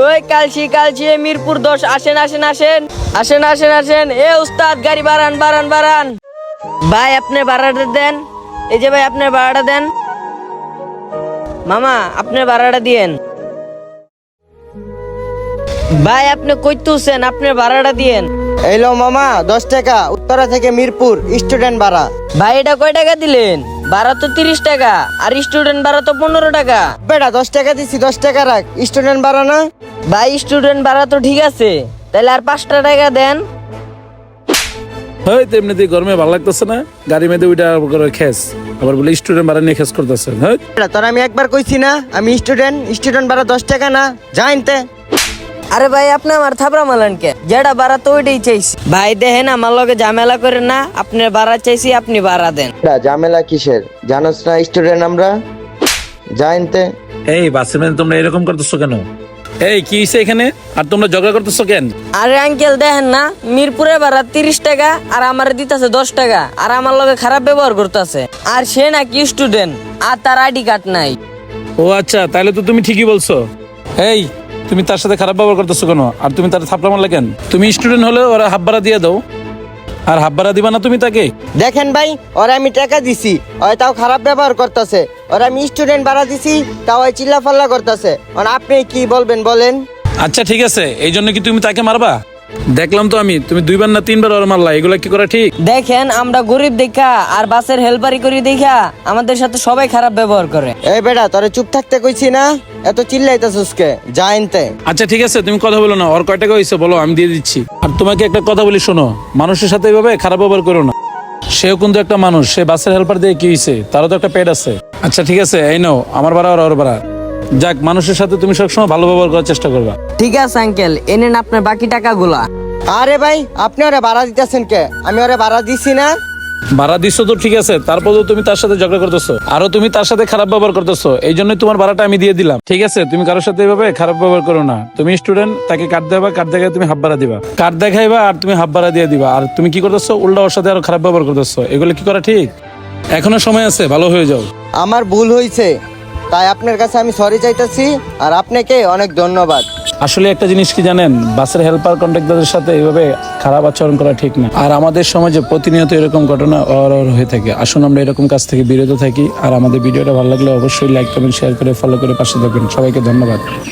ওই কালচি কালচি মিরপুর 10 আসেন আসেন আসেন আসেন আসেন আসেন। এ উস্তাদ গাড়ি বাড়ান বাড়ান বাড়ান। ভাই আপনি ভাড়াটা দেন। এই যে ভাই আপনি ভাড়াটা দেন। মামা আপনি ভাড়াটা দিয়েন। ভাই আপনি কইতুছেন, আপনি ভাড়াটা দিয়েন। এলো মামা 10 টাকা উত্তরা থেকে মিরপুর স্টুডেন্ট ভাড়া। ভাই এটা কয় টাকা দিলেন? ভাড়া তো 30 টাকা, আর স্টুডেন্ট ভাড়া তো 15 টাকা। বেটা 10 টাকা দিছি, 10 টাকা রাখ, স্টুডেন্ট ভাড়া না। ভাই স্টুডেন্ট ভাড়া তো ঠিক আছে, তাহলে আর 5 টাকা দেন। হয় তেমনিতে গরমে ভালো লাগতেছে না, গাড়ি মেয়েদের ওইটা করে খেস, আবার বলে স্টুডেন্ট ভাড়া নিয়ে খেস করতেছে। হ্যাঁ বেটা তোর আমি একবার কইছি না আমি স্টুডেন্ট ভাড়া 10 টাকা না, জানতে। আরে ভাই আপনি আমার থাবড়া মালেন কে? যেটা ভাড়া তো ওইটাই চাইছি। ভাই দেখেন আমার লগে ঝামেলা করেন না, আপনি ভাড়া চাইছি, আপনি ভাড়া দেন। ঝামেলা কিসের? জানোস না স্টুডেন্ট আমরা, জানতে। এই বাসের মধ্যে তোমরা এরকম করতেছো কেন? এই কি হইছে এখানে? আর তোমরা ঝগড়া করতেছো কেন? আরে আঙ্কেল দেখেন না, মিরপুরে ভাড়া 30 টাকা আর আমার দিতেছে 10 টাকা, আর আমার লগে খারাপ ব্যবহার করতেছে। আর সে নাকি স্টুডেন্ট, আর তার আইডি কার্ড নাই। ও আচ্ছা, তাহলে তো তুমি ঠিকই বলছো। এই তুমি তার সাথে খারাপ ব্যবহার করতেছো কেন? আর তুমি তার থাপড়া মারলে কেন? তুমি স্টুডেন্ট হলে ওরা হাফ ভাড়া দিয়ে দাও, আর হাফ ভাড়া দিবা না তুমি তাকে? দেখেন ভাই, ওরা আমি টাকা দিছি, ওই তাও খারাপ ব্যবহার করতেছে। ওরা আমি স্টুডেন্ট ভাড়া দিছি, তাও ওই চিল্লাফাল্লা করতেছে। আপনি কি বলবেন বলেন? আচ্ছা ঠিক আছে, এই জন্য কি তুমি তাকে মারবা? দেখলাম তো আমি, তুমি 2বার না 3বার ওরা মারলা, এগুলা কি করা ঠিক? দেখেন আমরা গরিব দেখা আর বাসের হেল্পারি করি দেখা আমাদের সাথে সবাই খারাপ ব্যবহার করে। এই বেটা তোরে চুপ থাকতে কইছি না, এত চিল্লাইতেছিস কে? জানতে। আচ্ছা ঠিক আছে, তুমি কথা বলো না। ওর কয় টাকা হয়েছে বলো, আমি দিয়ে দিচ্ছি। আর তোমাকে একটা কথা বলি শোনো, মানুষের সাথে এইভাবে খারাপ ব্যবহার করো না। সেও কিন্তু একটা মানুষ, সে বাসের হেল্পার দিয়ে কি হয়েছে, তারও তো একটা পেট আছে। আচ্ছা ঠিক আছে, এই নাও আমার ভাড়া আর ওর ভাড়া। যাক, মানুষের সাথে তুমি সবসময় ভালো ব্যবহার করার চেষ্টা করবা। ঠিক আছে আঙ্কেল, এনেন আপনার বাকি টাকাগুলা। আরে ভাই আপনি ওরে ভাড়া দিতেছেন কে? আমি ওরে ভাড়া দিছি না। ভাড়া দিচ্ছ তো ঠিক আছে, তারপরেও তুমি তার সাথে ঝগড়া করতেছো, আরো তুমি তার সাথে খারাপ ব্যবহার করতেছো। এই জন্যই তোমার ভাড়াটা আমি দিয়ে দিলাম। ঠিক আছে, তুমি কারোর সাথে এইভাবে খারাপ ব্যবহার করো না। তুমি স্টুডেন্ট, তাকে কার্ড দেবা, কার্ড দেখায় তুমি হাফ ভাড়া দিবা, কার্ড দেখাইবা আর তুমি হাফ ভাড়া দিয়ে দিবা। আর তুমি কি করতেছো? উল্টা ওর সাথে আরো খারাপ ব্যবহার করতেছো। এগুলো কি করা ঠিক? এখনো সময় আছে, ভালো হয়ে যাও। আমার ভুল হয়েছে, তাই আপনার কাছে আমি সরি চাইতেছি, আর আপনাকে অনেক ধন্যবাদ। আসলে একটা জিনিস কি জানেন, বাসের হেল্পার কন্ট্রাক্টরদের সাথে এইভাবে খারাপ আচরণ করা ঠিক না। আর আমাদের সমাজে প্রতিনিয়ত এরকম ঘটনা অহরহ হয়ে থাকে। আসুন আমরা এরকম কাজ থেকে বিরত থাকি। আর আমাদের ভিডিওটা ভালো লাগলে অবশ্যই লাইক কমেন্ট শেয়ার করে ফলো করে পাশে থাকবেন। সবাইকে ধন্যবাদ।